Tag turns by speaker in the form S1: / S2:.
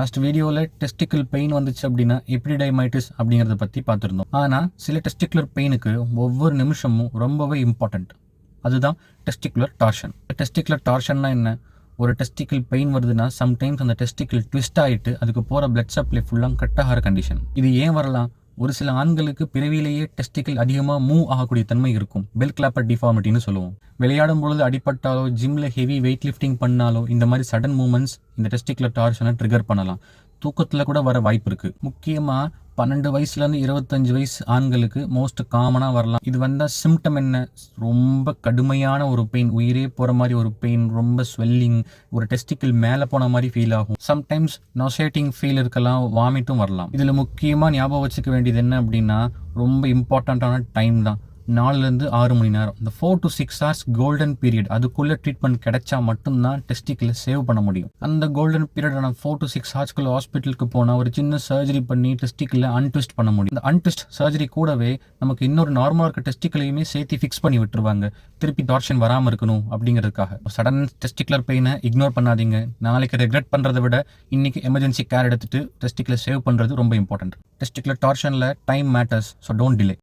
S1: Last வீடியோவில் testicle pain வந்துச்சு அப்படின்னா எபிடிடைமைட்டிஸ் அப்படிங்கிறத பற்றி பார்த்துருந்தோம். ஆனால் சில டெஸ்டிகுலர் பெயினுக்கு ஒவ்வொரு நிமிஷமும் ரொம்பவே இம்பார்ட்டண்ட். அதுதான் டெஸ்டிகுலர் டார்ஷன். டெஸ்டிகுலர் டார்ஷன்னா என்ன? ஒரு டெஸ்டிக்கல் பெயின் வருதுன்னா சம்டைம்ஸ் அந்த டெஸ்டிக்கல் ட்விஸ்ட் ஆகிட்டு அதுக்கு போகிற பிளட் சப்ளை ஃபுல்லாக கட் ஆகிற கண்டிஷன். இது ஏன் வரலாம்? ஒரு சில ஆண்களுக்கு பிறவியிலேயே டெஸ்டிக்கல் அதிகமாக மூவ் ஆகக்கூடிய தன்மை இருக்கும். பெல் கிளாப்பர் டிஃபார்மிட்டின்னு சொல்லுவோம். விளையாடும் பொழுது அடிப்பட்டாலோ, ஜிம்மில் ஹெவி வெயிட் லிஃப்டிங் பண்ணாலோ இந்த மாதிரி சடன் மூமெண்ட்ஸ் இந்த டெஸ்டிகுலர் டார்ஷனை ட்ரிகர் பண்ணலாம். தூக்கத்தில் கூட வர வாய்ப்பு இருக்குது. முக்கியமாக 12 வயசுலேருந்து 25 வயசு ஆண்களுக்கு மோஸ்ட் காமனாக வரலாம். இது வந்தால் சிம்டம் என்ன? ரொம்ப கடுமையான ஒரு பெயின், உயிரே போகிற மாதிரி ஒரு பெயின், ரொம்ப ஸ்வெல்லிங், ஒரு டெஸ்டிக்கிள் மேலே போன மாதிரி ஃபீல் ஆகும். சம்டைம்ஸ் நாசேட்டிங் ஃபீல் இருக்கலாம், வாமிட்டும் வரலாம். இதில் முக்கியமாக ஞாபகம் வச்சுக்க வேண்டியது என்ன அப்படின்னா, ரொம்ப இம்பார்ட்டண்ட்டான டைம் தான். 4லேருந்து 6 மணி நேரம். இந்த 4 to 6 hours கோல்டன் பீரியட், அதுக்குள்ளே ட்ரீட்மெண்ட் கிடைச்சா மட்டும்தான் டெஸ்டிக்கில் சேவ் பண்ண முடியும். அந்த கோல்டன் பீரியடான 4 to 6 hours ஹாஸ்பிட்டலுக்கு போனால் ஒரு சின்ன சர்ஜரி பண்ணி டெஸ்டிக்கில் அன்ட்விஸ்ட் பண்ண முடியும். இந்த அன்ட்விஸ்ட் சர்ஜரி கூடவே நமக்கு இன்னொரு நார்மலாக இருக்க டெஸ்டிக்கலையுமே சேர்த்து ஃபிக்ஸ் பண்ணி விட்டுருவாங்க, திருப்பி டார்ஷன் வராமல் இருக்கணும் அப்படிங்கிறதுக்காக. சடன் டெஸ்டிகுலர் பெயினை இக்னோர் பண்ணாதீங்க. நாளைக்கு ரெக்ரெட் பண்ணுறதை விட இன்னைக்கு எமர்ஜென்சி கேர் எடுத்துட்டு டெஸ்டிக்கில் சேவ் பண்ணுறது ரொம்ப இம்பார்ட்டன்ட். டெஸ்டிகுலர் டார்ஷனில் time matters, so don't delay.